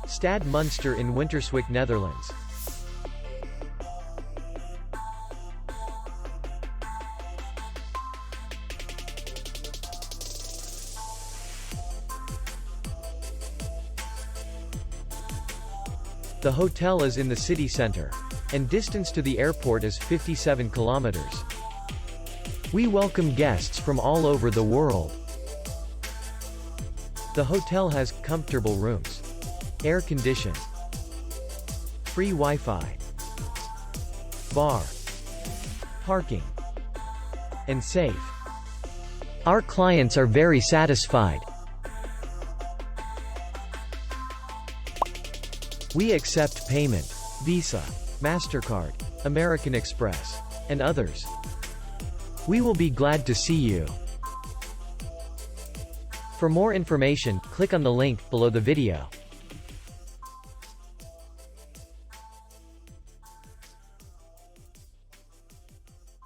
Stad Munster in Winterswijk, Netherlands. The hotel is in the city center, and distance to the airport is 57 kilometers. We welcome guests from all over the world. The hotel has comfortable rooms, air conditioned, free Wi-Fi, bar, parking, and safe. Our clients are very satisfied. We accept payment, Visa, MasterCard, American Express, and others. We will be glad to see you. For more information, click on the link below the video.